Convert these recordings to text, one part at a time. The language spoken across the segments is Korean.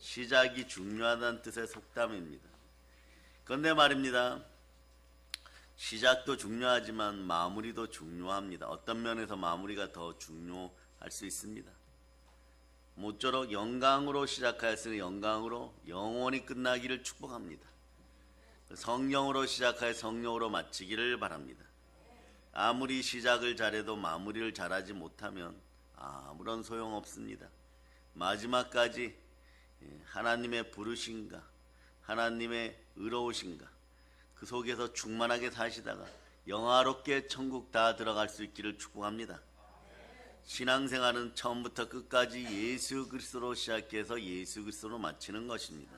시작이 중요하다는 뜻의 속담입니다. 그런데 말입니다. 시작도 중요하지만 마무리도 중요합니다. 어떤 면에서 마무리가 더 중요할 수 있습니다. 모쪼록 영광으로 시작하였으니 영광으로 영원히 끝나기를 축복합니다. 성령으로 시작하여 성령으로 마치기를 바랍니다. 아무리 시작을 잘해도 마무리를 잘하지 못하면 아무런 소용없습니다. 마지막까지 하나님의 부르신가, 하나님의 의로우신가, 그 속에서 충만하게 사시다가 영화롭게 천국 다 들어갈 수 있기를 축복합니다. 신앙생활은 처음부터 끝까지 예수 그리스도로 시작해서 예수 그리스도로 마치는 것입니다.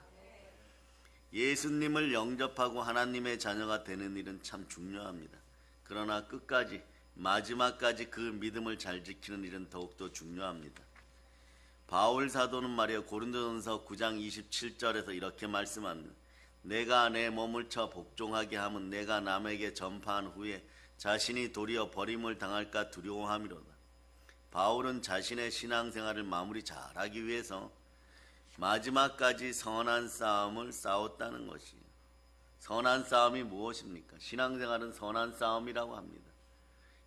예수님을 영접하고 하나님의 자녀가 되는 일은 참 중요합니다. 그러나 끝까지 마지막까지 그 믿음을 잘 지키는 일은 더욱더 중요합니다. 바울 사도는 말이요 고린도전서 9장 27절에서 이렇게 말씀합니다. 내가 내 몸을 쳐 복종하게 하면 내가 남에게 전파한 후에 자신이 도리어 버림을 당할까 두려워함이로다. 바울은 자신의 신앙생활을 마무리 잘하기 위해서 마지막까지 선한 싸움을 싸웠다는 것이에요. 선한 싸움이 무엇입니까? 신앙생활은 선한 싸움이라고 합니다.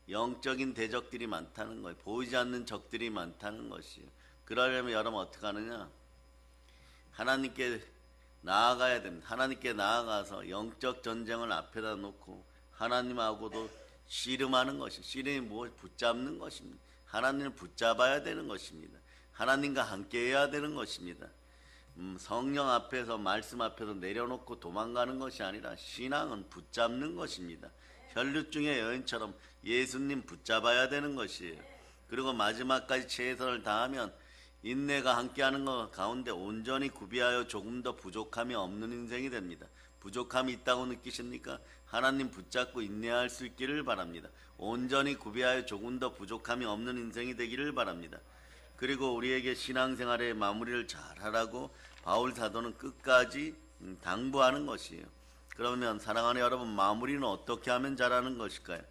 영적인 대적들이 많다는 거예요. 보이지 않는 적들이 많다는 것이에요. 그러려면 여러분 어떻게 하느냐? 하나님께 나아가야 됩니다. 하나님께 나아가서 영적 전쟁을 앞에다 놓고 하나님하고도 씨름하는 것이, 씨름이 무엇? 붙잡는 것입니다. 하나님을 붙잡아야 되는 것입니다. 하나님과 함께 해야 되는 것입니다. 성령 앞에서 말씀 앞에서 내려놓고 도망가는 것이 아니라 신앙은 붙잡는 것입니다. 혈류증의 여인처럼 예수님 붙잡아야 되는 것이에요. 그리고 마지막까지 최선을 다하면 인내가 함께하는 것 가운데 온전히 구비하여 조금 더 부족함이 없는 인생이 됩니다. 부족함이 있다고 느끼십니까? 하나님 붙잡고 인내할 수 있기를 바랍니다. 온전히 구비하여 조금 더 부족함이 없는 인생이 되기를 바랍니다. 그리고 우리에게 신앙생활의 마무리를 잘하라고 바울 사도는 끝까지 당부하는 것이에요. 그러면 사랑하는 여러분, 마무리는 어떻게 하면 잘하는 것일까요?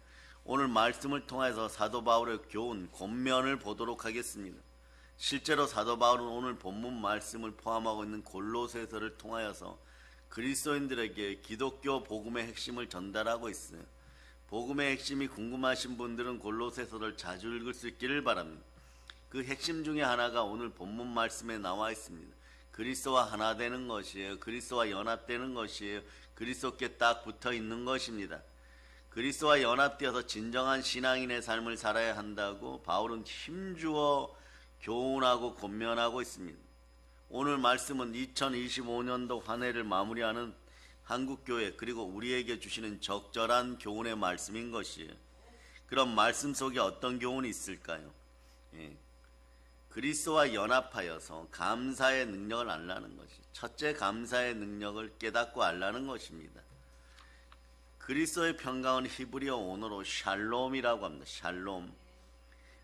오늘 말씀을 통해서 사도 바울의 교훈, 권면을 보도록 하겠습니다. 실제로 사도 바울은 오늘 본문 말씀을 포함하고 있는 골로새서를 통하여서 그리스도인들에게 기독교 복음의 핵심을 전달하고 있어요. 복음의 핵심이 궁금하신 분들은 골로새서를 자주 읽을 수 있기를 바랍니다. 그 핵심 중에 하나가 오늘 본문 말씀에 나와 있습니다. 그리스도와 하나 되는 것이에요. 그리스도와 연합되는 것이에요. 그리스도께 딱 붙어 있는 것입니다. 그리스도와 연합되어서 진정한 신앙인의 삶을 살아야 한다고 바울은 힘주어 교훈하고 권면하고 있습니다. 오늘 말씀은 2025년도 한 해를 마무리하는 한국교회 그리고 우리에게 주시는 적절한 교훈의 말씀인 것이에요. 그럼 말씀 속에 어떤 교훈이 있을까요? 그리스도와 연합하여서 감사의 능력을 알라는 것이, 첫째 감사의 능력을 깨닫고 알라는 것입니다. 그리스도의 평강은 히브리어 언어로 샬롬이라고 합니다. 샬롬.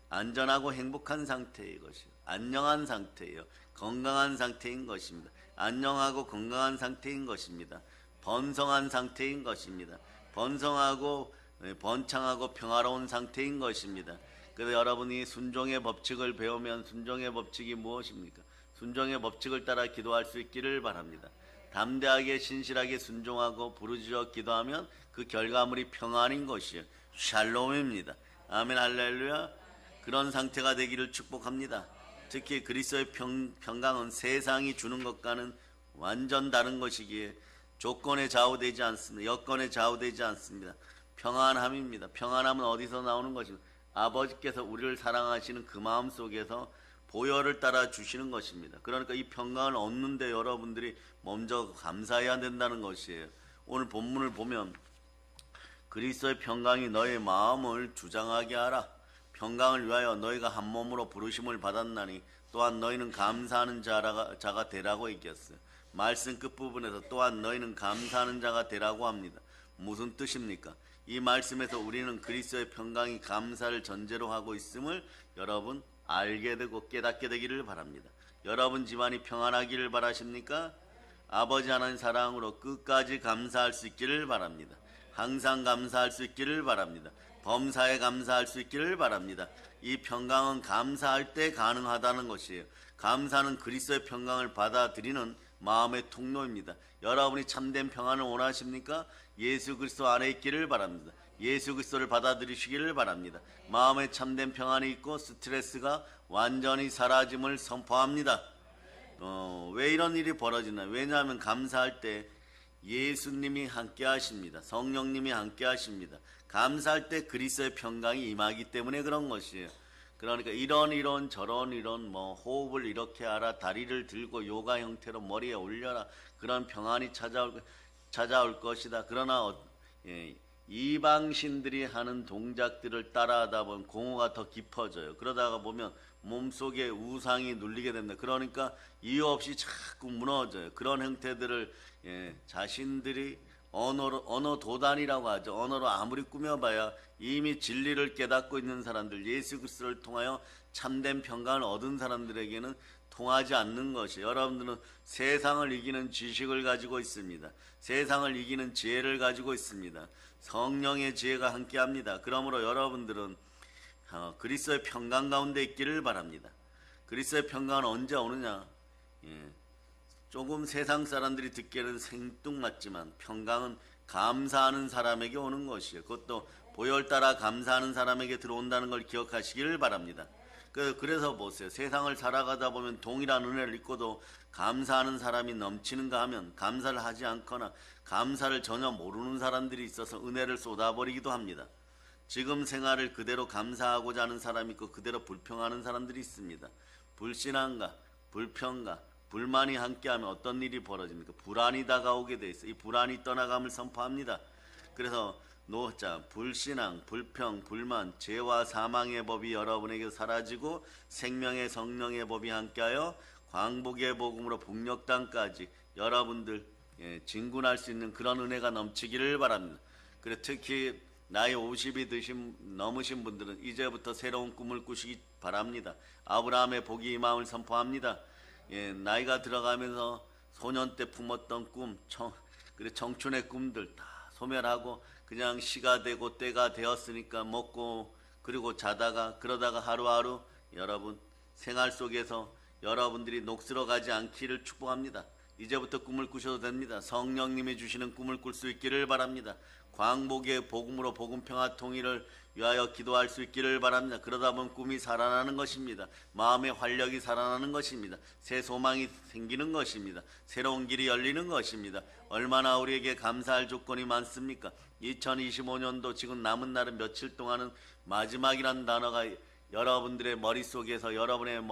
안전하고 행복한 상태의 것이요, 안녕한 상태예요. 건강한 상태인 것입니다. 안녕하고 건강한 상태인 것입니다. 번성한 상태인 것입니다. 번성하고 번창하고 평화로운 상태인 것입니다. 그래서 여러분이 순종의 법칙을 배우면 순종의 법칙이 무엇입니까? 순종의 법칙을 따라 기도할 수 있기를 바랍니다. 담대하게 신실하게 순종하고 부르짖어 기도하면 그 결과물이 평안인 것이요, 샬롬입니다. 아멘, 할렐루야. 그런 상태가 되기를 축복합니다. 특히 그리스도의 평강은 세상이 주는 것과는 완전 다른 것이기에 조건에 좌우되지 않습니다. 여건에 좌우되지 않습니다. 평안함입니다. 평안함은 어디서 나오는 것입니다? 아버지께서 우리를 사랑하시는 그 마음 속에서 보혈을 따라 주시는 것입니다. 그러니까 이 평강을 얻는데 여러분들이 먼저 감사해야 된다는 것이에요. 오늘 본문을 보면 그리스도의 평강이 너의 마음을 주장하게 하라. 평강을 위하여 너희가 한 몸으로 부르심을 받았나니 또한 너희는 감사하는 자가 되라고 얘기했어요. 말씀 끝부분에서 또한 너희는 감사하는 자가 되라고 합니다. 무슨 뜻입니까? 이 말씀에서 우리는 그리스도의 평강이 감사를 전제로 하고 있음을 여러분 알게 되고 깨닫게 되기를 바랍니다. 여러분 집안이 평안하기를 바라십니까? 아버지 하나님 사랑으로 끝까지 감사할 수 있기를 바랍니다. 항상 감사할 수 있기를 바랍니다. 범사에 감사할 수 있기를 바랍니다. 이 평강은 감사할 때 가능하다는 것이에요. 감사는 그리스도의 평강을 받아들이는 마음의 통로입니다. 여러분이 참된 평안을 원하십니까? 예수 그리스도 안에 있기를 바랍니다. 예수 그리스도를 받아들이시기를 바랍니다. 마음에 참된 평안이 있고 스트레스가 완전히 사라짐을 선포합니다. 왜 이런 일이 벌어지나? 왜냐하면 감사할 때 예수님이 함께 하십니다. 성령님이 함께 하십니다. 감사할 때 그리스도의 평강이 임하기 때문에 그런 것이에요. 그러니까 이런 저런 뭐 호흡을 이렇게 하라, 다리를 들고 요가 형태로 머리에 올려라, 그런 평안이 찾아올 것이다. 그러나 이방신들이 하는 동작들을 따라하다 보면 공허가 더 깊어져요. 그러다가 보면 몸속에 우상이 눌리게 됩니다. 그러니까 이유 없이 자꾸 무너져요. 그런 형태들을 자신들이 언어 도단이라고 하죠. 언어로 아무리 꾸며봐야 이미 진리를 깨닫고 있는 사람들, 예수 그리스도를 통하여 참된 평강을 얻은 사람들에게는 통하지 않는 것이, 여러분들은 세상을 이기는 지식을 가지고 있습니다. 세상을 이기는 지혜를 가지고 있습니다. 성령의 지혜가 함께합니다. 그러므로 여러분들은 그리스도의 평강 가운데 있기를 바랍니다. 그리스도의 평강은 언제 오느냐? 조금 세상 사람들이 듣기에는 생뚱맞지만 평강은 감사하는 사람에게 오는 것이에요. 그것도 보혈 따라 감사하는 사람에게 들어온다는 걸 기억하시기를 바랍니다. 그래서 보세요. 세상을 살아가다 보면 동일한 은혜를 입고도 감사하는 사람이 넘치는가 하면 감사를 하지 않거나 감사를 전혀 모르는 사람들이 있어서 은혜를 쏟아버리기도 합니다. 지금 생활을 그대로 감사하고자 하는 사람이 있고 그대로 불평하는 사람들이 있습니다. 불신앙과 불평과 불만이 함께하면 어떤 일이 벌어집니까? 불안이 다가오게 돼 있어요. 이 불안이 떠나감을 선포합니다. 그래서 불신앙, 불평, 불만, 죄와 사망의 법이 여러분에게 사라지고 생명의 성령의 법이 함께하여 광복의 복음으로 북녘 땅까지 여러분들 진군할 수 있는 그런 은혜가 넘치기를 바랍니다. 그리고 특히 나이 50이 넘으신 분들은 이제부터 새로운 꿈을 꾸시기 바랍니다. 아브라함의 복이 이 마음을 선포합니다. 나이가 들어가면서 소년 때 품었던 꿈, 그리고 청춘의 꿈들 다 소멸하고 그냥 시가 되고 때가 되었으니까 먹고 그리고 자다가 그러다가 하루하루 여러분 생활 속에서 여러분들이 녹슬어 가지 않기를 축복합니다. 이제부터 꿈을 꾸셔도 됩니다. 성령님이 주시는 꿈을 꿀 수 있기를 바랍니다. 광복의 복음으로 복음 평화 통일을 위하여 기도할 수 있기를 바랍니다. 그러다 보면 꿈이 살아나는 것입니다. 마음의 활력이 살아나는 것입니다. 새 소망이 생기는 것입니다. 새로운 길이 열리는 것입니다. 얼마나 우리에게 감사할 조건이 많습니까? 2025년도 지금 남은 날은 며칠 동안은 마지막이라는 단어가 여러분들의 머릿속에서 여러분의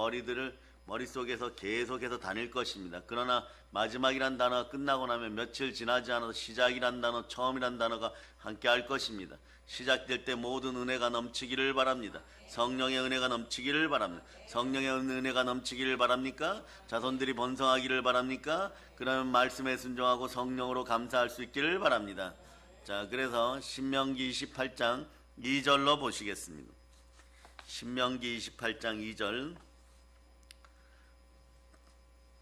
머릿속에서 계속해서 다닐 것입니다. 그러나 마지막이란 단어가 끝나고 나면 며칠 지나지 않아서 시작이란 단어, 처음이란 단어가 함께 할 것입니다. 시작될 때 모든 은혜가 넘치기를 바랍니다. 성령의 은혜가 넘치기를 바랍니다. 성령의 은혜가 넘치기를 바랍니까? 자손들이 번성하기를 바랍니까? 그러면 말씀에 순종하고 성령으로 감사할 수 있기를 바랍니다. 자, 그래서 신명기 28장 2절로 보시겠습니다. 신명기 28장 2절.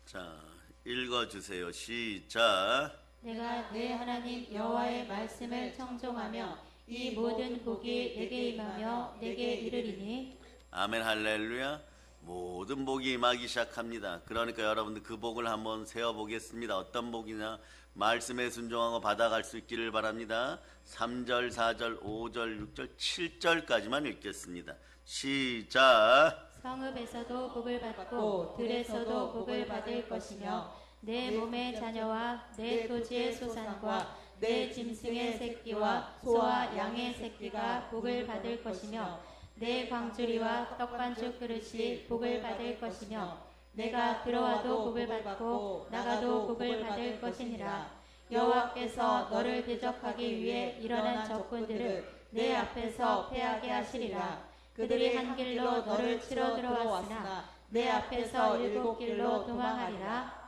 자, 읽어주세요. 시작. 내가 내 하나님 여호와의 말씀을 청종하며 이 모든 복이 내게 임하며 내게 이르리니. 아멘. 할렐루야. 모든 복이 임하기 시작합니다. 그러니까 여러분들 그 복을 한번 세어보겠습니다. 어떤 복이냐? 말씀에 순종하고 받아갈 수 있기를 바랍니다. 3절, 4절, 5절, 6절, 7절까지만 읽겠습니다. 시작. 성읍에서도 복을 받고 들에서도 복을 받을 것이며 내 몸의 자녀와 내 토지의 소산과 내 짐승의 새끼와 소와 양의 새끼가 복을 받을 것이며 내 광주리와 떡반죽 그릇이 복을 받을 것이며 내가 들어와도 복을 받고 나가도 복을 받을 것이니라. 여호와께서 너를 대적하기 위해 일어난 적군들을 내 앞에서 패하게 하시리라. 그들이 한 길로 너를 치러 들어왔으나 내 앞에서 7길로 도망하리라.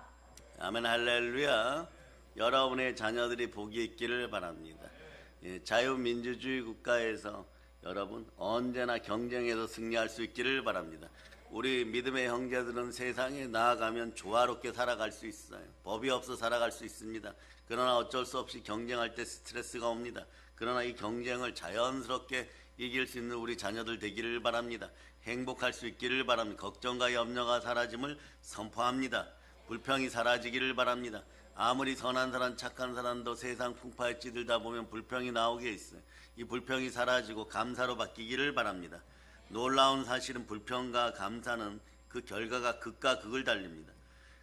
아멘. 할렐루야. 여러분의 자녀들이 복이 있기를 바랍니다. 자유민주주의 국가에서 여러분 언제나 경쟁에서 승리할 수 있기를 바랍니다. 우리 믿음의 형제들은 세상에 나아가면 조화롭게 살아갈 수 있어요. 법이 없어 살아갈 수 있습니다. 그러나 어쩔 수 없이 경쟁할 때 스트레스가 옵니다. 그러나 이 경쟁을 자연스럽게 이길 수 있는 우리 자녀들 되기를 바랍니다. 행복할 수 있기를 바랍니다. 걱정과 염려가 사라짐을 선포합니다. 불평이 사라지기를 바랍니다. 아무리 선한 사람, 착한 사람도 세상 풍파에 찌들다 보면 불평이 나오게 있어요. 이 불평이 사라지고 감사로 바뀌기를 바랍니다. 놀라운 사실은 불평과 감사는 그 결과가 극과 극을 달립니다.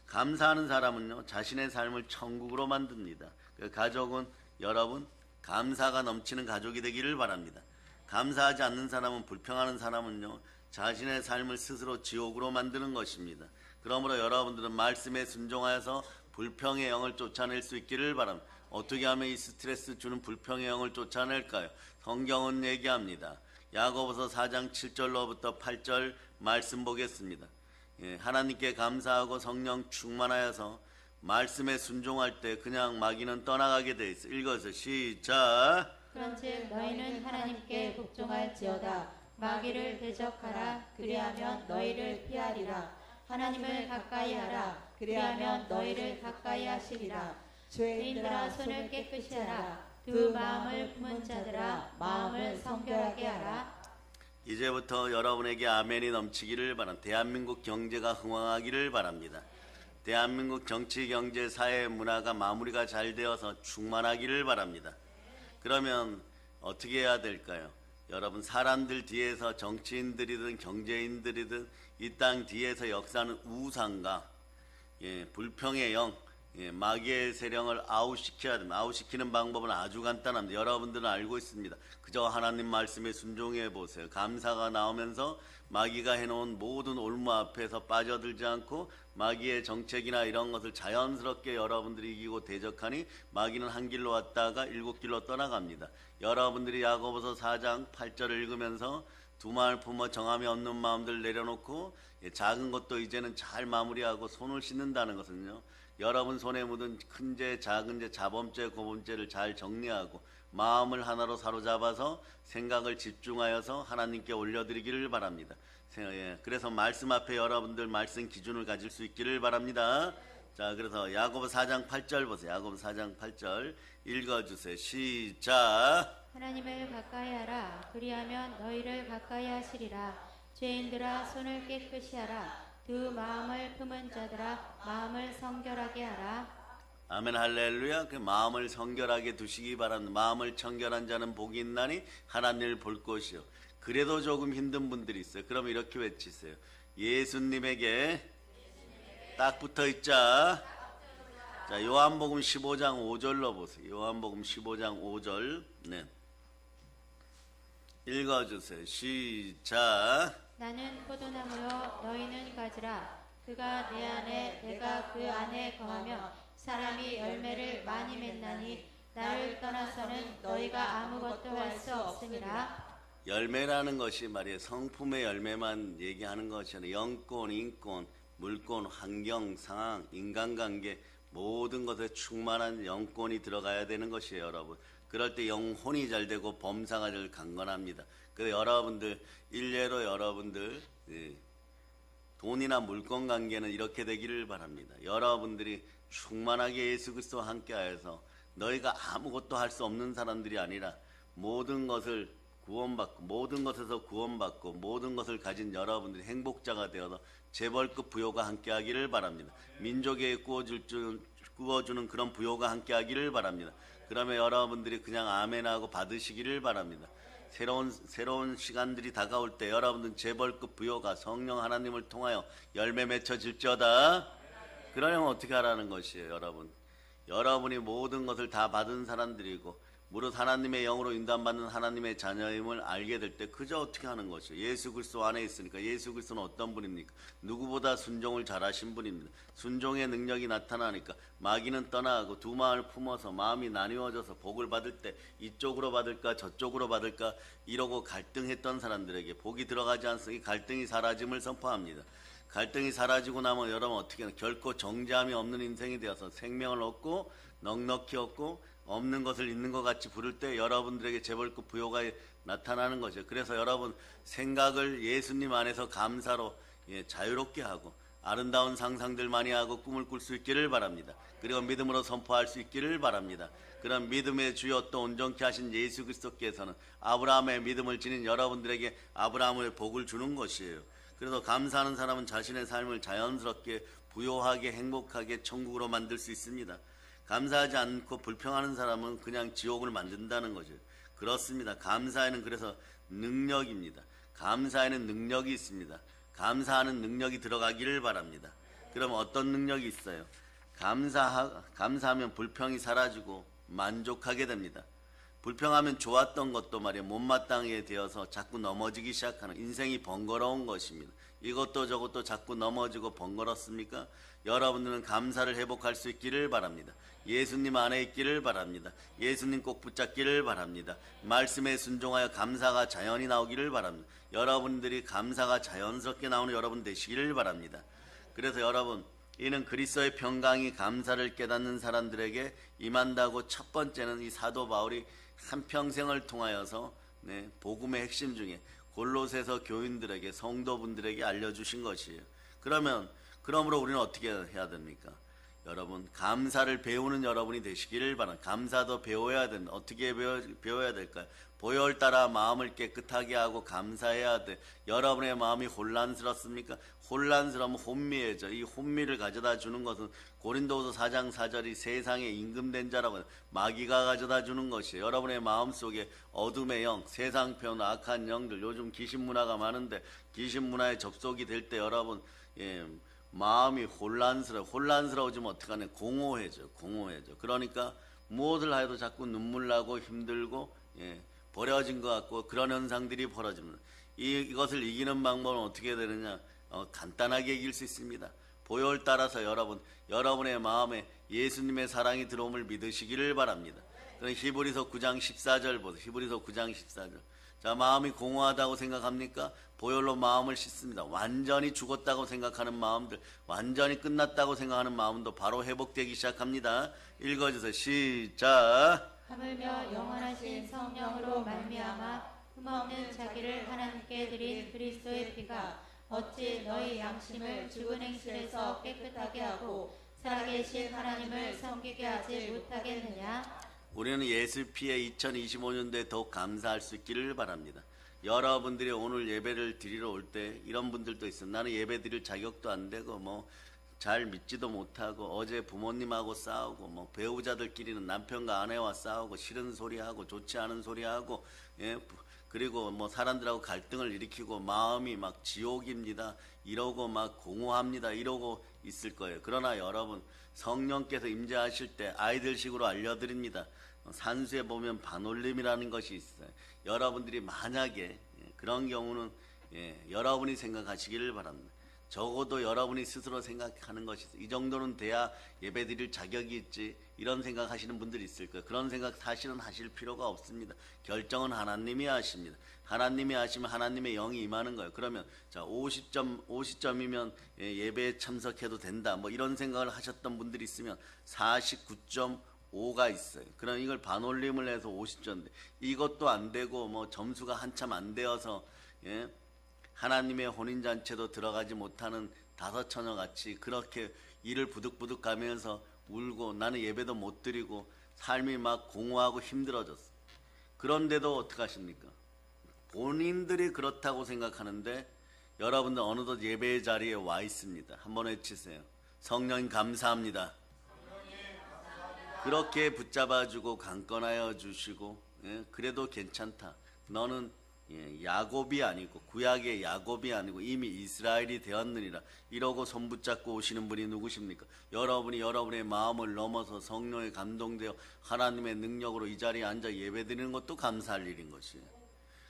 감사하는 사람은요, 자신의 삶을 천국으로 만듭니다. 그 가족은 여러분 감사가 넘치는 가족이 되기를 바랍니다. 감사하지 않는 사람은, 불평하는 사람은요, 자신의 삶을 스스로 지옥으로 만드는 것입니다. 그러므로 여러분들은 말씀에 순종하여서 불평의 영을 쫓아낼 수 있기를 바랍니다. 어떻게 하면 이 스트레스 주는 불평의 영을 쫓아낼까요? 성경은 얘기합니다. 야고보서 4장 7절로부터 8절 말씀 보겠습니다. 하나님께 감사하고 성령 충만하여서 말씀에 순종할 때 그냥 마귀는 떠나가게 돼 있어. 읽어서 시작. 그런즉 너희는 하나님께 복종할지어다. 마귀를 대적하라. 그리하면 너희를 피하리라. 하나님을 가까이 하라. 그리하면 너희를 가까이 하시리라. 죄인들아 손을 깨끗이 하라. 두 마음을 품은 자들아 마음을 성결하게 하라. 이제부터 여러분에게 아멘이 넘치기를 바랍니다. 대한민국 경제가 흥황하기를 바랍니다. 대한민국 정치, 경제, 사회, 문화가 마무리가 잘 되어서 충만하기를 바랍니다. 그러면 어떻게 해야 될까요? 여러분, 사람들 뒤에서 정치인들이든 경제인들이든 이 땅 뒤에서 역사하는 우상과 불평의 영, 마귀의 세력을 아웃시켜야 됩니다. 아웃시키는 방법은 아주 간단합니다. 여러분들은 알고 있습니다. 그저 하나님 말씀에 순종해 보세요. 감사가 나오면서 마귀가 해놓은 모든 올무 앞에서 빠져들지 않고 마귀의 정책이나 이런 것을 자연스럽게 여러분들이 이기고 대적하니 마귀는 한 길로 왔다가 일곱 길로 떠나갑니다. 여러분들이 야고보서 4장 8절을 읽으면서 두 마음을 품어 정함이 없는 마음들 내려놓고 작은 것도 이제는 잘 마무리하고 손을 씻는다는 것은요, 여러분 손에 묻은 큰 죄, 작은 죄, 자범죄, 고범죄를 잘 정리하고 마음을 하나로 사로잡아서 생각을 집중하여서 하나님께 올려드리기를 바랍니다. 그래서 말씀 앞에 여러분들 말씀 기준을 가질 수 있기를 바랍니다. 자, 그래서 야고보 4장 8절 보세요. 야고보 4장 8절 읽어주세요. 시작. 하나님을 가까이 하라. 그리하면 너희를 가까이 하시리라. 죄인들아 손을 깨끗이 하라. 두 마음을 품은 자들아 마음을 성결하게 하라. 아멘 할렐루야. 그 마음을 성결하게 두시기 바랍니다. 마음을 청결한 자는 복이 있나니 하나님을 볼 것이요. 그래도 조금 힘든 분들이 있어요. 그럼 이렇게 외치세요. 예수님에게 딱 붙어 있자. 자, 요한복음 15장 5절로 보세요. 요한복음 15장 5절. 네. 읽어주세요. 시작. 나는 포도나무요 너희는 가지라. 그가 내 안에 내가 그 안에 거하며 사람이 열매를 많이 맺나니 나를 떠나서는 너희가 아무것도 할 수 없음이라. 열매라는 것이 말이에요. 성품의 열매만 얘기하는 것이 아니라 영권, 인권, 물권, 환경, 상황, 인간관계 모든 것에 충만한 영권이 들어가야 되는 것이에요, 여러분. 그럴 때 영혼이 잘 되고 범사가 잘 강건합니다. 그래서 여러분들 일례로 여러분들 돈이나 물권 관계는 이렇게 되기를 바랍니다. 여러분들이 충만하게 예수 그리스도와 함께하여서 너희가 아무것도 할 수 없는 사람들이 아니라 모든 것을 구원받고 모든 것에서 구원받고 모든 것을 가진 여러분들이 행복자가 되어서 재벌급 부요가 함께하기를 바랍니다. 민족에 꾸어주는 그런 부요가 함께하기를 바랍니다. 그러면 여러분들이 그냥 아멘하고 받으시기를 바랍니다. 새로운 시간들이 다가올 때 여러분들은 재벌급 부요가 성령 하나님을 통하여 열매 맺혀질지어다. 그러려면 어떻게 하라는 것이에요, 여러분. 여러분이 모든 것을 다 받은 사람들이고 무릇 하나님의 영으로 인도받는 하나님의 자녀임을 알게 될 때 그저 어떻게 하는 것이에요. 예수 그리스도 안에 있으니까. 예수 그리스도는 어떤 분입니까? 누구보다 순종을 잘하신 분입니다. 순종의 능력이 나타나니까 마귀는 떠나가고 두 마음을 품어서 마음이 나뉘어져서 복을 받을 때 이쪽으로 받을까 저쪽으로 받을까 이러고 갈등했던 사람들에게 복이 들어가지 않으니 갈등이 사라짐을 선포합니다. 갈등이 사라지고 나면 여러분 어떻게 하나 결코 정죄함이 없는 인생이 되어서 생명을 얻고 넉넉히 얻고 없는 것을 있는 것 같이 부를 때 여러분들에게 재벌급 부요가 나타나는 거죠. 그래서 여러분 생각을 예수님 안에서 감사로 자유롭게 하고 아름다운 상상들 많이 하고 꿈을 꿀 수 있기를 바랍니다. 그리고 믿음으로 선포할 수 있기를 바랍니다. 그런 믿음의 주여 또 온전케 하신 예수 그리스도께서는 아브라함의 믿음을 지닌 여러분들에게 아브라함의 복을 주는 것이에요. 그래서 감사하는 사람은 자신의 삶을 자연스럽게 부요하게 행복하게 천국으로 만들 수 있습니다. 감사하지 않고 불평하는 사람은 그냥 지옥을 만든다는 거죠. 그렇습니다. 감사에는 그래서 능력입니다. 감사에는 능력이 있습니다. 감사하는 능력이 들어가기를 바랍니다. 그럼 어떤 능력이 있어요? 감사하면 불평이 사라지고 만족하게 됩니다. 불평하면 좋았던 것도 말이야 못마땅하게 되어서 자꾸 넘어지기 시작하는 인생이 번거로운 것입니다. 이것도 저것도 자꾸 넘어지고 번거롭습니까? 여러분들은 감사를 회복할 수 있기를 바랍니다. 예수님 안에 있기를 바랍니다. 예수님 꼭 붙잡기를 바랍니다. 말씀에 순종하여 감사가 자연히 나오기를 바랍니다. 여러분들이 감사가 자연스럽게 나오는 여러분 되시기를 바랍니다. 그래서 여러분 이는 그리스도의 평강이 감사를 깨닫는 사람들에게 임한다고 첫 번째는 이 사도 바울이 한평생을 통하여서 복음의 핵심 중에 골로새서 교인들에게 성도분들에게 알려주신 것이에요. 그러므로 우리는 어떻게 해야 됩니까? 여러분 감사를 배우는 여러분이 되시기를 바랍니다. 감사도 배워야 된다. 어떻게 배워야 될까요? 보혈 따라 마음을 깨끗하게 하고 감사해야 돼. 여러분의 마음이 혼란스럽습니까? 혼란스러우면 혼미해져. 이 혼미를 가져다 주는 것은 고린도후서 4장 4절이 세상에 임금된 자라고 해요. 마귀가 가져다 주는 것이에요. 여러분의 마음속에 어둠의 영, 세상 표현 악한 영들, 요즘 귀신 문화가 많은데 귀신 문화에 접속이 될 때 여러분 마음이 혼란스러워지면 어떡하냐? 공허해져. 그러니까 무엇을 해도 자꾸 눈물 나고 힘들고 버려진 것 같고 그런 현상들이 벌어집니다. 이것을 이기는 방법은 어떻게 되느냐? 간단하게 이길 수 있습니다. 보혈 따라서 여러분의 마음에 예수님의 사랑이 들어옴을 믿으시기를 바랍니다. 그럼 히브리서 9장 14절 보세요. 히브리서 9장 14절. 자, 마음이 공허하다고 생각합니까? 보혈로 마음을 씻습니다. 완전히 죽었다고 생각하는 마음들, 완전히 끝났다고 생각하는 마음도 바로 회복되기 시작합니다. 읽어주세요. 시작. 하물며 영원하신 성령으로 말미암아 흠없는 자기를 하나님께 드린 그리스도의 피가 어찌 너희 양심을 죽은 행실에서 깨끗하게 하고 살아계신 하나님을 섬기게 하지 못하겠느냐? 우리는 예수 피에 2025년도에 더욱 감사할 수 있기를 바랍니다. 여러분들이 오늘 예배를 드리러 올 때 이런 분들도 있어요. 나는 예배 드릴 자격도 안 되고 잘 믿지도 못하고 어제 부모님하고 싸우고 배우자들끼리는 남편과 아내와 싸우고 싫은 소리하고 좋지 않은 소리하고 그리고 사람들하고 갈등을 일으키고 마음이 막 지옥입니다. 이러고 막 공허합니다. 이러고 있을 거예요. 그러나 여러분 성령께서 임재하실 때 아이들식으로 알려드립니다. 산수에 보면 반올림이라는 것이 있어요. 여러분들이 만약에 그런 경우는 여러분이 생각하시기를 바랍니다. 적어도 여러분이 스스로 생각하는 것이 있어요. 이 정도는 돼야 예배 드릴 자격이 있지 이런 생각하시는 분들이 있을 거예요. 그런 생각 사실은 하실 필요가 없습니다. 결정은 하나님이 하십니다. 하나님이 하시면 하나님의 영이 임하는 거예요. 그러면 자 50점이면 예배에 참석해도 된다 이런 생각을 하셨던 분들이 있으면 49.5가 있어요. 그럼 이걸 반올림을 해서 50점인데 이것도 안 되고 점수가 한참 안 되어서 하나님의 혼인잔치도 들어가지 못하는 다섯 처녀같이 그렇게 이를 부득부득 가면서 울고 나는 예배도 못 드리고 삶이 막 공허하고 힘들어졌어. 그런데도 어떡하십니까? 본인들이 그렇다고 생각하는데 여러분들 어느덧 예배의 자리에 와 있습니다. 한번 외치세요. 성령님 감사합니다. 그렇게 붙잡아주고 강권하여 주시고 그래도 괜찮다. 너는 야곱이 아니고 구약의 야곱이 아니고 이미 이스라엘이 되었느니라 이러고 손 붙잡고 오시는 분이 누구십니까? 여러분이 여러분의 마음을 넘어서 성령에 감동되어 하나님의 능력으로 이 자리에 앉아 예배드리는 것도 감사할 일인 것이에요.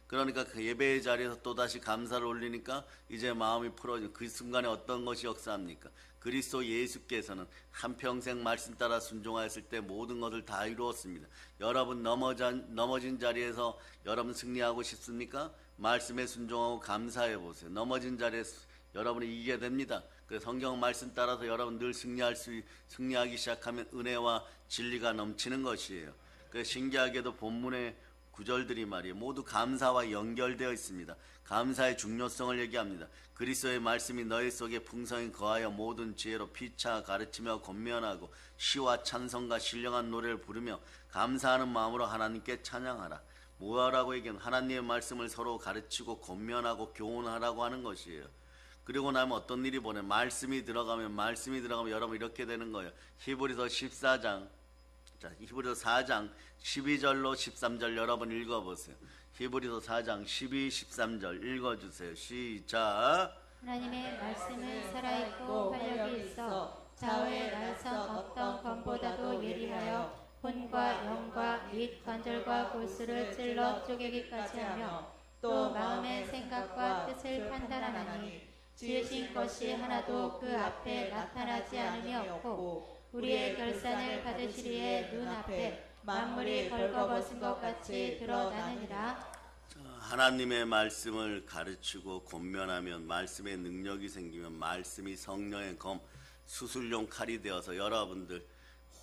그러니까 그 예배의 자리에서 또다시 감사를 올리니까 이제 마음이 풀어지는 그 순간에 어떤 것이 역사합니까? 그리스도 예수께서는 한평생 말씀 따라 순종하였을 때 모든 것을 다 이루었습니다. 여러분 넘어진 자리에서 여러분 승리하고 싶습니까? 말씀에 순종하고 감사해 보세요. 넘어진 자리에서 여러분이 이기게 됩니다. 그래서 성경 말씀 따라서 여러분 늘 승리하기 시작하면 은혜와 진리가 넘치는 것이에요. 그래서 신기하게도 본문에 구절들이 말이에요. 모두 감사와 연결되어 있습니다. 감사의 중요성을 얘기합니다. 그리스도의 말씀이 너희 속에 풍성히 거하여 모든 지혜로 피차 가르치며 권면하고 시와 찬송과 신령한 노래를 부르며 감사하는 마음으로 하나님께 찬양하라. 뭐라고 얘기하면 하나님의 말씀을 서로 가르치고 권면하고 교훈하라고 하는 것이에요. 그리고 나면 어떤 일이 보내 말씀이 들어가면 여러분 이렇게 되는 거예요. 히브리서 14장 히브리서 4장 12절로 13절 여러분 읽어보세요. 히브리서 4장 12, 13절 읽어주세요. 시작. 하나님의 말씀은 살아있고 활력이 있어 좌우에 날선 어떤 검보다도 예리하여 혼과 영과 및 관절과 골수를 찔러 쪼개기까지 하며 또 마음의 생각과 뜻을 판단하나니 지으신 것이 하나도 그 앞에 나타나지 않음이 없고 우리의 결산을 받으시리에 눈앞에 만물이 벌거벗은 것 같이 드러나느니라. 하나님의 말씀을 가르치고 권면하면 말씀의 능력이 생기면 말씀이 성령의 검 수술용 칼이 되어서 여러분들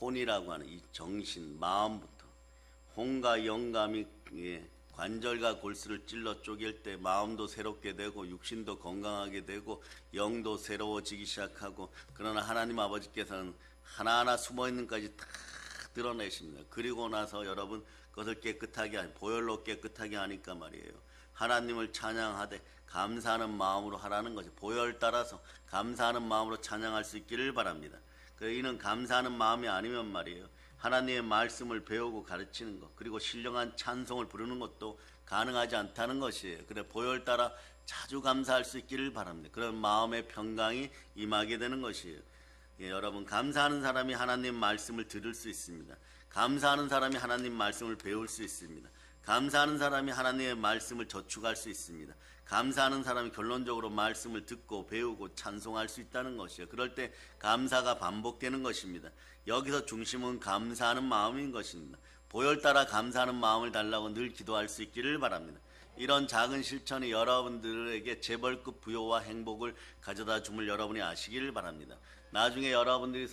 혼이라고 하는 이 정신 마음부터 혼과 영감이 관절과 골수를 찔러 쪼갤 때 마음도 새롭게 되고 육신도 건강하게 되고 영도 새로워지기 시작하고 그러나 하나님 아버지께서는 하나하나 숨어있는 것까지 다 드러내십니다. 그리고 나서 여러분 그것을 깨끗하게 보혈로 깨끗하게 하니까 말이에요. 하나님을 찬양하되 감사하는 마음으로 하라는 것이 보혈 따라서 감사하는 마음으로 찬양할 수 있기를 바랍니다. 이는 감사하는 마음이 아니면 말이에요. 하나님의 말씀을 배우고 가르치는 것 그리고 신령한 찬송을 부르는 것도 가능하지 않다는 것이에요. 그래 보혈 따라 자주 감사할 수 있기를 바랍니다. 그런 마음의 평강이 임하게 되는 것이에요. 여러분 감사하는 사람이 하나님 말씀을 들을 수 있습니다. 감사하는 사람이 하나님 말씀을 배울 수 있습니다. 감사하는 사람이 하나님의 말씀을 저축할 수 있습니다. 감사하는 사람이 결론적으로 말씀을 듣고 배우고 찬송할 수 있다는 것이에요. 그럴 때 감사가 반복되는 것입니다. 여기서 중심은 감사하는 마음인 것입니다. 보혈 따라 감사하는 마음을 달라고 늘 기도할 수 있기를 바랍니다. 이런 작은 실천이 여러분들에게 재벌급 부여와 행복을 가져다 줌을 여러분이 아시기를 바랍니다. 나중에 여러분들이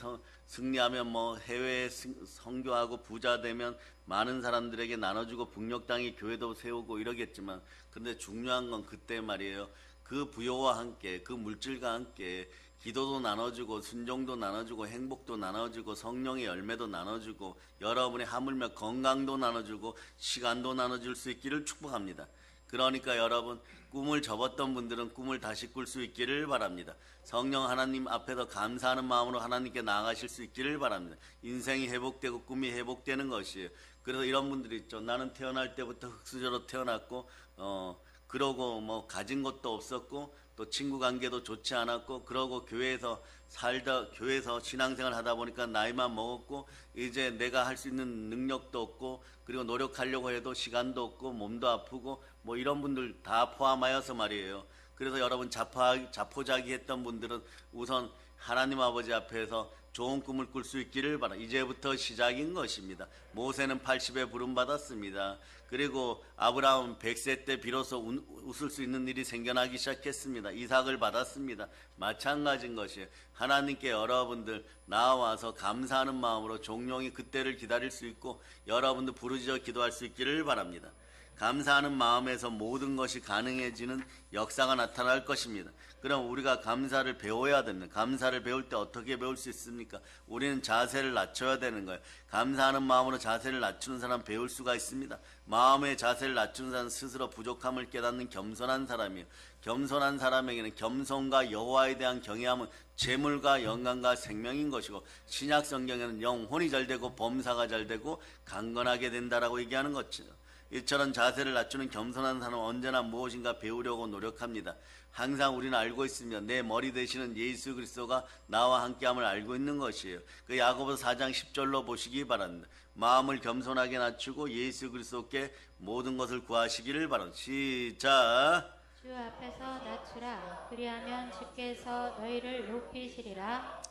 승리하면 해외에 선교하고 부자 되면 많은 사람들에게 나눠주고 북녘 땅에 교회도 세우고 이러겠지만 그런데 중요한 건 그때 말이에요. 그 부여와 함께 그 물질과 함께 기도도 나눠주고 순종도 나눠주고 행복도 나눠주고 성령의 열매도 나눠주고 여러분의 하물며 건강도 나눠주고 시간도 나눠줄 수 있기를 축복합니다. 그러니까 여러분 꿈을 접었던 분들은 꿈을 다시 꿀 수 있기를 바랍니다. 성령 하나님 앞에서 감사하는 마음으로 하나님께 나아가실 수 있기를 바랍니다. 인생이 회복되고 꿈이 회복되는 것이에요. 그래서 이런 분들이 있죠. 나는 태어날 때부터 흙수저로 태어났고 그러고 가진 것도 없었고 또 친구 관계도 좋지 않았고 그러고 교회에서 신앙생활 하다 보니까 나이만 먹었고 이제 내가 할 수 있는 능력도 없고 그리고 노력하려고 해도 시간도 없고 몸도 아프고 이런 분들 다 포함하여서 말이에요. 그래서 여러분 자포자기 했던 분들은 우선 하나님 아버지 앞에서 좋은 꿈을 꿀 수 있기를 바랍니다. 이제부터 시작인 것입니다. 모세는 80에 부름받았습니다. 그리고 아브라함은 100세 때 비로소 웃을 수 있는 일이 생겨나기 시작했습니다. 이삭을 받았습니다. 마찬가지인 것이에요. 하나님께 여러분들 나와서 감사하는 마음으로 종용이 그때를 기다릴 수 있고 여러분들 부르짖어 기도할 수 있기를 바랍니다. 감사하는 마음에서 모든 것이 가능해지는 역사가 나타날 것입니다. 그럼 우리가 감사를 배워야 됩니다. 감사를 배울 때 어떻게 배울 수 있습니까? 우리는 자세를 낮춰야 되는 거예요. 감사하는 마음으로 자세를 낮추는 사람 배울 수가 있습니다. 마음의 자세를 낮추는 사람은 스스로 부족함을 깨닫는 겸손한 사람이에요. 겸손한 사람에게는 겸손과 여호와에 대한 경외함은 재물과 영광과 생명인 것이고 신약 성경에는 영혼이 잘되고 범사가 잘되고 강건하게 된다라고 얘기하는 것이죠. 이처럼 자세를 낮추는 겸손한 사람은 언제나 무엇인가 배우려고 노력합니다. 항상 우리는 알고 있습니다. 내 머리 되시는 예수 그리스도가 나와 함께함을 알고 있는 것이에요. 그 야고보서 4장 10절로 보시기 바랍니다. 마음을 겸손하게 낮추고 예수 그리스도께 모든 것을 구하시기를 바랍니다. 시작. 주 앞에서 낮추라. 그리하면 주께서 너희를 높이시리라.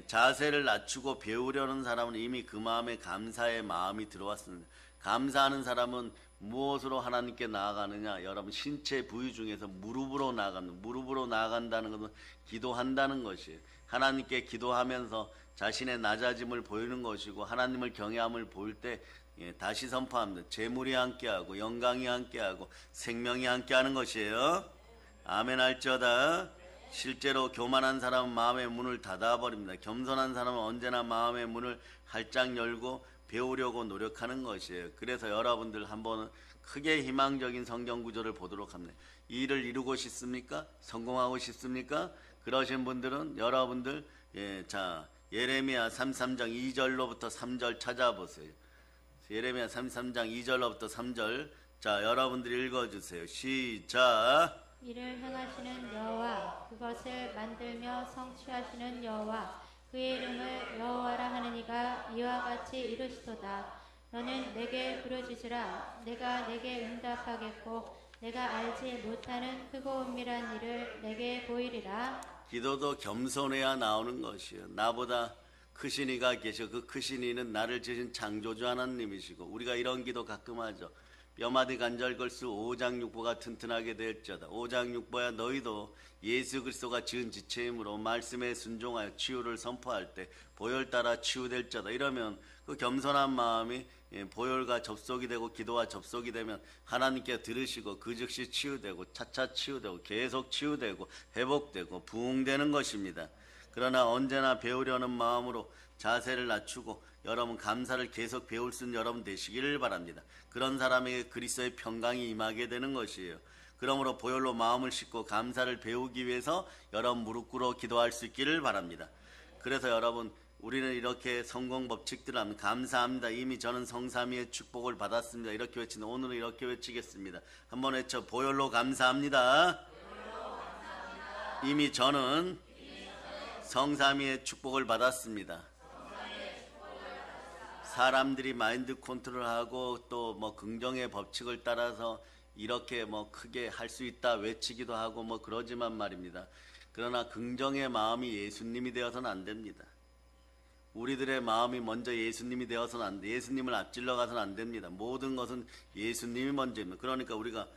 자세를 낮추고 배우려는 사람은 이미 그 마음에 감사의 마음이 들어왔습니다. 감사하는 사람은 무엇으로 하나님께 나아가느냐? 여러분 신체 부위 중에서 무릎으로 나아갑니다. 무릎으로 나아간다는 것은 기도한다는 것이에요. 하나님께 기도하면서 자신의 낮아짐을 보이는 것이고 하나님을 경외함을 보일 때 다시 선포합니다. 재물이 함께하고 영광이 함께하고 생명이 함께하는 것이에요. 아멘 할지어다. 실제로 교만한 사람은 마음의 문을 닫아버립니다. 겸손한 사람은 언제나 마음의 문을 활짝 열고 배우려고 노력하는 것이에요. 그래서 여러분들 한번 크게 희망적인 성경 구절을 보도록 합니다. 이 일을 이루고 싶습니까? 성공하고 싶습니까? 그러신 분들은 여러분들 예레미야 33장 2절로부터 3절 찾아보세요. 예레미야 33장 2절로부터 3절. 자, 여러분들이 읽어주세요. 시작. 이를 행하시는 여호와, 그것을 만들며 성취하시는 여호와, 그의 이름을 여호와라 하는 이가 이와 같이 이르시도다. 너는 내게 부르짖으라. 내가 내게 응답하겠고 내가 알지 못하는 크고 은밀한 일을 내게 보이리라. 기도도 겸손해야 나오는 것이에요. 나보다 크신 이가 계셔. 그 크신 이는 나를 지으신 창조주 하나님이시고, 우리가 이런 기도 가끔 하죠. 뼈마디 간절걸수 오장육부가 튼튼하게 될지어다. 오장육부야 너희도 예수 그리스도가 지은 지체이므로 말씀에 순종하여 치유를 선포할 때 보혈 따라 치유될지어다. 이러면 그 겸손한 마음이 보혈과 접속이 되고 기도와 접속이 되면 하나님께 들으시고 그 즉시 치유되고 차차 치유되고 계속 치유되고 회복되고 부흥되는 것입니다. 그러나 언제나 배우려는 마음으로 자세를 낮추고 여러분 감사를 계속 배울 수 있는 여러분 되시기를 바랍니다. 그런 사람에게 그리스도의 평강이 임하게 되는 것이에요. 그러므로 보혈로 마음을 씻고 감사를 배우기 위해서 여러분 무릎 꿇어 기도할 수 있기를 바랍니다. 그래서 여러분 우리는 이렇게 성공 법칙들을 하면 감사합니다. 이미 저는 성삼위의 축복을 받았습니다. 이렇게 외치는 오늘은 이렇게 외치겠습니다. 한번 외쳐 보혈로 감사합니다. 이미 저는 성삼위의 축복을 받았습니다. 사람들이 마인드 컨트롤하고 또 뭐 긍정의 법칙을 따라서 이렇게 뭐 크게 할 수 있다 외치기도 하고 뭐 그러지만 말입니다. 그러나 긍정의 마음이 예수님이 되어서는 안 됩니다. 우리들의 마음이 먼저 예수님이 되어서는 안 돼. 예수님을 앞질러 가서는 안 됩니다. 모든 것은 예수님이 먼저입니다. 그러니까 우리가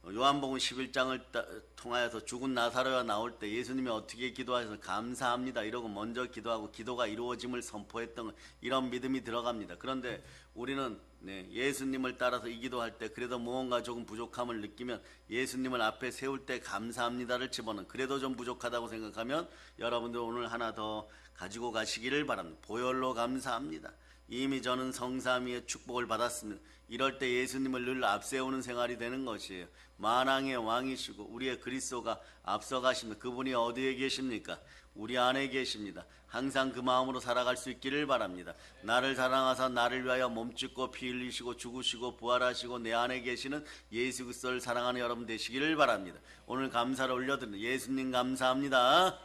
요한복음 11장을 통하여서 죽은 나사로가 나올 때 예수님이 어떻게 기도하셔서 감사합니다 이러고 먼저 기도하고 기도가 이루어짐을 선포했던 이런 믿음이 들어갑니다. 그런데 우리는 예수님을 따라서 이 기도할 때 그래도 무언가 조금 부족함을 느끼면 예수님을 앞에 세울 때 감사합니다를 집어넣는, 그래도 좀 부족하다고 생각하면 여러분들 오늘 하나 더 가지고 가시기를 바랍니다. 보혈로 감사합니다. 이미 저는 성삼위의 축복을 받았습니다. 이럴 때 예수님을 늘 앞세우는 생활이 되는 것이에요. 만왕의 왕이시고 우리의 그리스도가 앞서가십니다. 그분이 어디에 계십니까? 우리 안에 계십니다. 항상 그 마음으로 살아갈 수 있기를 바랍니다. 나를 사랑하사 나를 위하여 몸짓고 피 흘리시고 죽으시고 부활하시고 내 안에 계시는 예수 그리스도를 사랑하는 여러분 되시기를 바랍니다. 오늘 감사를 올려드립니다. 예수님 감사합니다.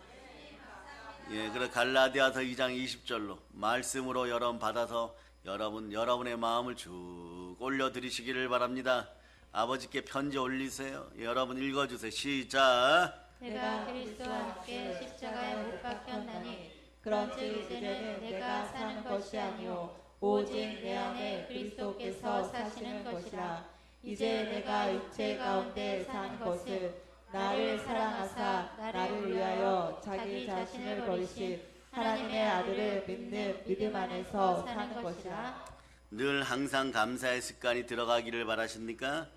그래 갈라디아서 2장 20절로 말씀으로 여러분 받아서 여러분의 마음을 쭉 올려드리시기를 바랍니다. 아버지께 편지 올리세요. 여러분 읽어주세요. 시작. 내가 그리스도와 함께 십자가에 못 박혔나니 그런즉 이제는 내가 사는 것이 아니요 오직 내 안에 그리스도께서 사시는 것이라. 이제 내가 육체 가운데 사는 것을 나를 사랑하사 나를 위하여 자기 자신을 버리신 하나님의 아들을 믿는 믿음 안에서 사는 것이라. 늘 항상 감사의 습관이 들어가기를 바라십니까?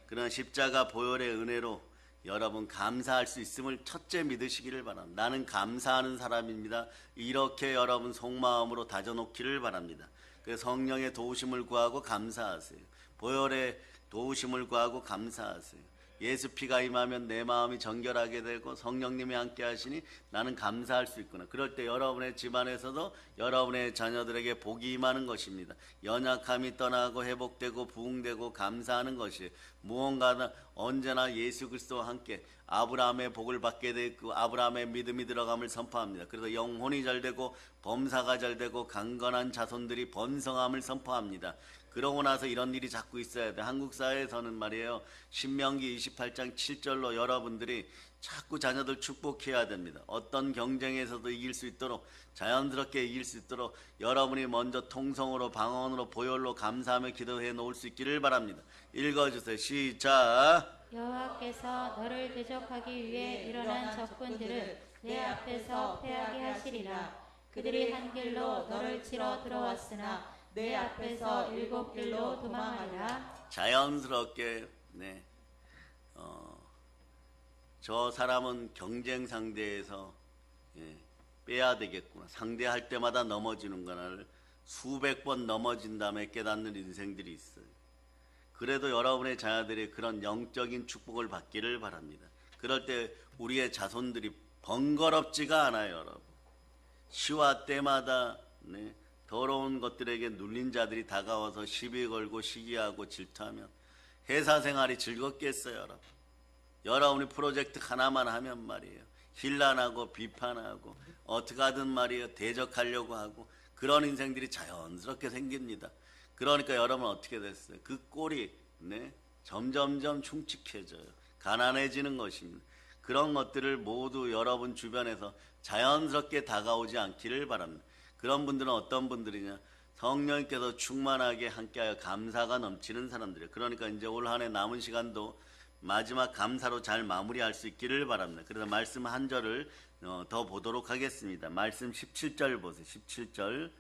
그런 십자가 보혈의 은혜로 여러분 감사할 수 있음을 첫째 믿으시기를 바랍니다. 나는 감사하는 사람입니다. 이렇게 여러분 속마음으로 다져놓기를 바랍니다. 그래서 성령의 도우심을 구하고 감사하세요. 보혈의 도우심을 구하고 감사하세요. 예수 피가 임하면 내 마음이 정결하게 되고 성령님이 함께 하시니 나는 감사할 수 있구나. 그럴 때 여러분의 집안에서도 여러분의 자녀들에게 복이 임하는 것입니다. 연약함이 떠나고 회복되고 부흥되고 감사하는 것이 무언가 언제나 예수 그리스도와 함께 아브라함의 복을 받게 되고 아브라함의 믿음이 들어감을 선포합니다. 그래서 영혼이 잘되고 범사가 잘되고 강건한 자손들이 번성함을 선포합니다. 그러고 나서 이런 일이 자꾸 있어야 돼. 한국 사회에서는 말이에요. 신명기 28장 7절로 여러분들이 자꾸 자녀들 축복해야 됩니다. 어떤 경쟁에서도 이길 수 있도록 자연스럽게 이길 수 있도록 여러분이 먼저 통성으로 방언으로 보혈로 감사하며 기도해 놓을 수 있기를 바랍니다. 읽어주세요. 시작. 여호와께서 너를 대적하기 위해 일어난 적군들을 내 앞에서 패하게 하시리라. 그들이 한 길로 너를 치러 들어왔으나 내 앞에서 7길로 도망하리라. 자연스럽게 저 사람은 경쟁 상대에서 빼야 되겠구나. 상대할 때마다 넘어지는구나를 수백 번 넘어진 다음에 깨닫는 인생들이 있어요. 그래도 여러분의 자녀들이 그런 영적인 축복을 받기를 바랍니다. 그럴 때 우리의 자손들이 번거롭지가 않아요, 여러분. 시와 때마다 더러운 것들에게 눌린 자들이 다가와서 시비 걸고 시기하고 질투하면 회사 생활이 즐겁겠어요, 여러분. 여러분이 프로젝트 하나만 하면 말이에요. 힐난하고 비판하고 어떻게 하든 말이에요. 대적하려고 하고 그런 인생들이 자연스럽게 생깁니다. 그러니까 여러분 어떻게 됐어요? 그 꼴이 점점점 충직해져요. 가난해지는 것입니다. 그런 것들을 모두 여러분 주변에서 자연스럽게 다가오지 않기를 바랍니다. 그런 분들은 어떤 분들이냐? 성령께서 충만하게 함께하여 감사가 넘치는 사람들이에요. 그러니까 이제 올 한 해 남은 시간도 마지막 감사로 잘 마무리할 수 있기를 바랍니다. 그래서 말씀 한 절을 더 보도록 하겠습니다. 말씀 17절 보세요. 17절.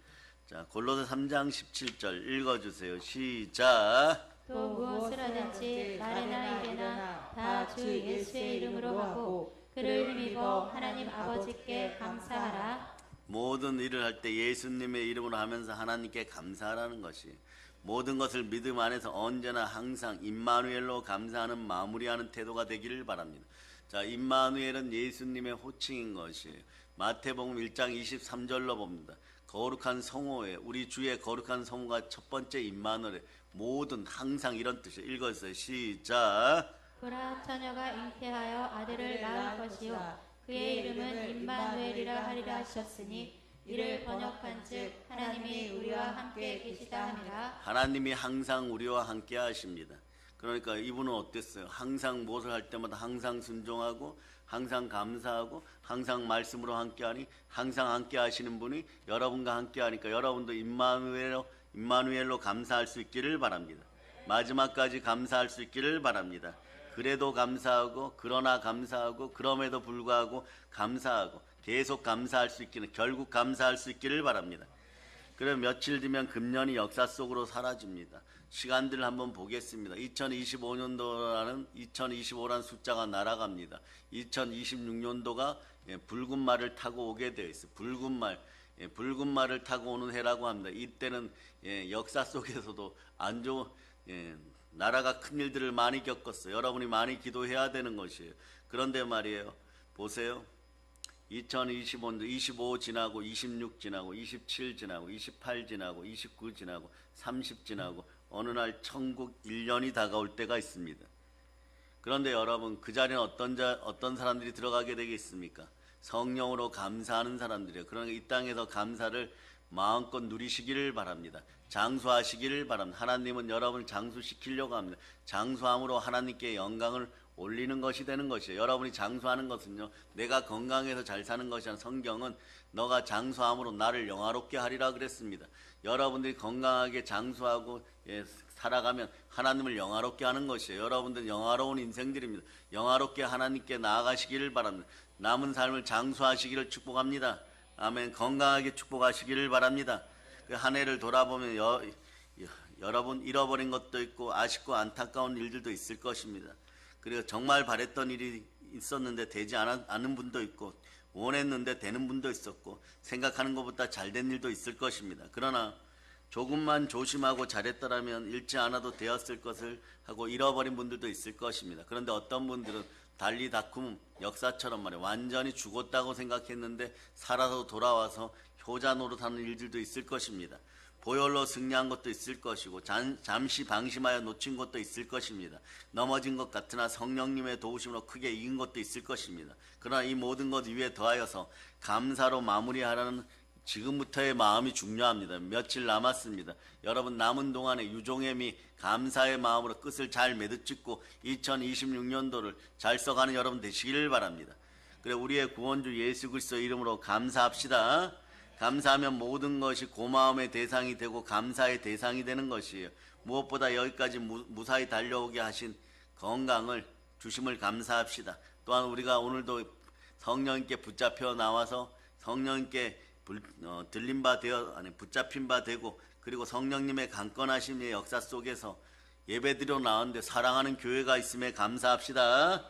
자, 골로새 3장 17절 읽어주세요. 시작. 또 무엇을 하든지 말이나 일이나 다 주 예수의 이름으로 하고 그를 힘입어 하나님 아버지께 감사하라. 모든 일을 할 때 예수님의 이름으로 하면서 하나님께 감사하라는 것이 모든 것을 믿음 안에서 언제나 항상 임마누엘로 감사하는 마무리하는 태도가 되기를 바랍니다. 자, 임마누엘은 예수님의 호칭인 것이에요. 마태복음 1장 23절로 봅니다. 거룩한 성호에 우리 주의 거룩한 성호가 첫 번째 임마누엘 모든 항상 이런 뜻이에요. 읽어주세요. 시작. 보라 처녀가 잉태하여 아들을 낳을 것이요 그의 이름은 임마누엘이라 하리라 하셨으니 이를 번역한즉 하나님이 우리와 함께 계시다 함이라. 하나님이 항상 우리와 함께 하십니다. 그러니까 이분은 어땠어요? 항상 무엇을 할 때마다 항상 순종하고 항상 감사하고 항상 말씀으로 함께하니 항상 함께 하시는 분이 여러분과 함께 하니까 여러분도 임마누엘로 감사할 수 있기를 바랍니다. 마지막까지 감사할 수 있기를 바랍니다. 그래도 감사하고 그러나 감사하고 그럼에도 불구하고 감사하고 계속 감사할 수 있기는 결국 감사할 수 있기를 바랍니다. 그럼 며칠 뒤면 금년이 역사 속으로 사라집니다. 시간들을 한번 보겠습니다. 2025년도라는 2025란 숫자가 날아갑니다. 2026년도가 붉은 말을 타고 오게 되어 있어요. 붉은 말을 타고 오는 해라고 합니다. 이때는 역사 속에서도 안 좋은 나라가 큰 일들을 많이 겪었어요. 여러분이 많이 기도해야 되는 것이에요. 그런데 말이에요. 보세요. 2025년 25 지나고 26 지나고 27 지나고 28 지나고 29 지나고 30 지나고 어느 날 천국 1년이 다가올 때가 있습니다. 그런데 여러분 그 자리는 어떤 사람들이 들어가게 되겠습니까? 성령으로 감사하는 사람들이에요. 그러니까 이 땅에서 감사를 마음껏 누리시기를 바랍니다. 장수하시기를 바랍니다. 하나님은 여러분을 장수시키려고 합니다. 장수함으로 하나님께 영광을 올리는 것이 되는 것이에요. 여러분이 장수하는 것은요, 내가 건강해서 잘 사는 것이 아니라 성경은 너가 장수함으로 나를 영화롭게 하리라 그랬습니다. 여러분들이 건강하게 장수하고 살아가면 하나님을 영화롭게 하는 것이에요. 여러분들은 영화로운 인생들입니다. 영화롭게 하나님께 나아가시기를 바랍니다. 남은 삶을 장수하시기를 축복합니다. 아멘. 건강하게 축복하시기를 바랍니다. 그 한 해를 돌아보면 여러분 잃어버린 것도 있고 아쉽고 안타까운 일들도 있을 것입니다. 그리고 정말 바랬던 일이 있었는데 되지 않은 분도 있고 원했는데 되는 분도 있었고 생각하는 것보다 잘된 일도 있을 것입니다. 그러나 조금만 조심하고 잘했더라면 잃지 않아도 되었을 것을 하고 잃어버린 분들도 있을 것입니다. 그런데 어떤 분들은 달리 다쿰 역사처럼 말이에요. 완전히 죽었다고 생각했는데 살아서 돌아와서 효자 노릇하는 일들도 있을 것입니다. 보혈로 승리한 것도 있을 것이고 잠시 방심하여 놓친 것도 있을 것입니다. 넘어진 것 같으나 성령님의 도우심으로 크게 이긴 것도 있을 것입니다. 그러나 이 모든 것 위에 더하여서 감사로 마무리하라는 지금부터의 마음이 중요합니다. 며칠 남았습니다. 여러분 남은 동안에 유종의 미 감사의 마음으로 끝을 잘 맺어찍고 2026년도를 잘 써가는 여러분 되시기를 바랍니다. 그래 우리의 구원주 예수 그리스도 이름으로 감사합시다. 감사하면 모든 것이 고마움의 대상이 되고 감사의 대상이 되는 것이에요. 무엇보다 여기까지 무사히 달려오게 하신 건강을 주심을 감사합시다. 또한 우리가 오늘도 성령님께 붙잡혀 나와서 성령님께 들린 바 되어 붙잡힌 바 되고 그리고 성령님의 강건하심의 역사 속에서 예배드리러 나왔는데 사랑하는 교회가 있음에 감사합시다.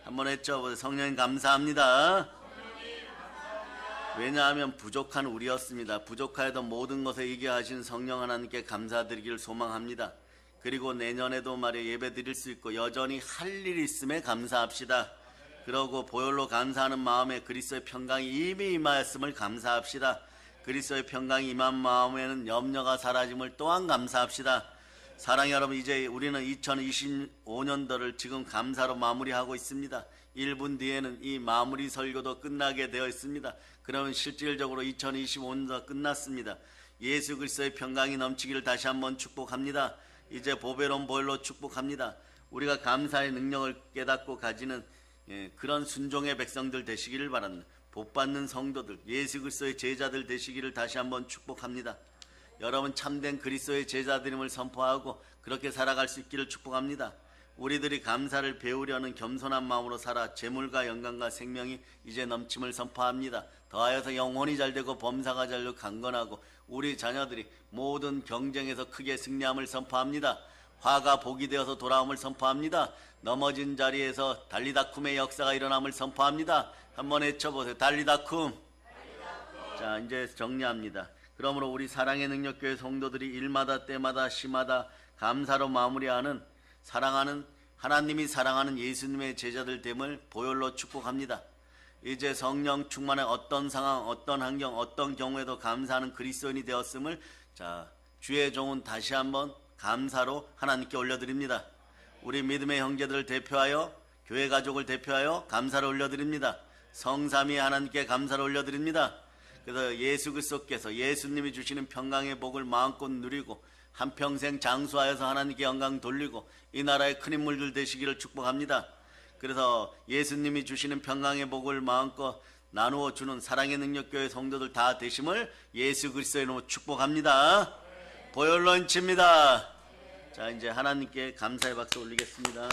한번 했죠. 성령님 감사합니다. 왜냐하면 부족한 우리였습니다. 부족하여도 모든 것에 이겨 하신 성령 하나님께 감사드리기를 소망합니다. 그리고 내년에도 말이야 예배 드릴 수 있고 여전히 할 일이 있음에 감사합시다. 그러고 보혈로 감사하는 마음에 그리스도의 평강이 이미 임하였음을 감사합시다. 그리스도의 평강이 임한 마음에는 염려가 사라짐을 또한 감사합시다. 사랑의 여러분, 이제 우리는 2025년도를 지금 감사로 마무리하고 있습니다. 1분 뒤에는 이 마무리 설교도 끝나게 되어 있습니다. 그러면 실질적으로 2025년도가 끝났습니다. 예수 그리스도의 평강이 넘치기를 다시 한번 축복합니다. 이제 보배로운 보혈로 축복합니다. 우리가 감사의 능력을 깨닫고 가지는 그런 순종의 백성들 되시기를 바랍니다. 복받는 성도들, 예수 그리스도의 제자들 되시기를 다시 한번 축복합니다. 여러분 참된 그리스도의 제자들임을 선포하고 그렇게 살아갈 수 있기를 축복합니다. 우리들이 감사를 배우려는 겸손한 마음으로 살아 재물과 영광과 생명이 이제 넘침을 선포합니다. 더하여서 영혼이 잘되고 범사가 잘되고 강건하고 우리 자녀들이 모든 경쟁에서 크게 승리함을 선포합니다. 화가 복이 되어서 돌아옴을 선포합니다. 넘어진 자리에서 달리다쿰의 역사가 일어남을 선포합니다. 한번 외쳐보세요. 달리다쿰. 자, 이제 정리합니다. 그러므로 우리 사랑의 능력교회 성도들이 일마다 때마다 시마다 감사로 마무리하는 사랑하는 하나님이 사랑하는 예수님의 제자들 됨을 보혈로 축복합니다. 이제 성령 충만의 어떤 상황, 어떤 환경, 어떤 경우에도 감사하는 그리스도인이 되었음을 주의 종은 다시 한번 감사로 하나님께 올려드립니다. 우리 믿음의 형제들을 대표하여 교회 가족을 대표하여 감사를 올려드립니다. 성삼위 하나님께 감사를 올려드립니다. 그래서 예수 그리스도께서 예수님이 주시는 평강의 복을 마음껏 누리고 한평생 장수하여서 하나님께 영광 돌리고 이 나라의 큰 인물들 되시기를 축복합니다. 그래서 예수님이 주시는 평강의 복을 마음껏 나누어 주는 사랑의 능력교회 성도들 다 되심을 예수 그리스도의 이름으로 축복합니다. 보혈로 인칩니다. 자, 이제 하나님께 감사의 박수 올리겠습니다.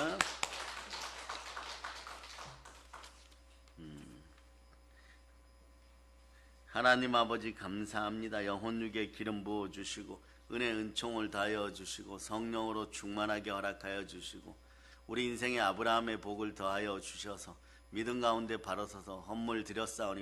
하나님 아버지 감사합니다. 영혼육에 기름 부어주시고 은혜 은총을 다하여 주시고 성령으로 충만하게 허락하여 주시고 우리 인생의 아브라함의 복을 더하여 주셔서 믿음 가운데 바로 서서 헌물 드렸사오니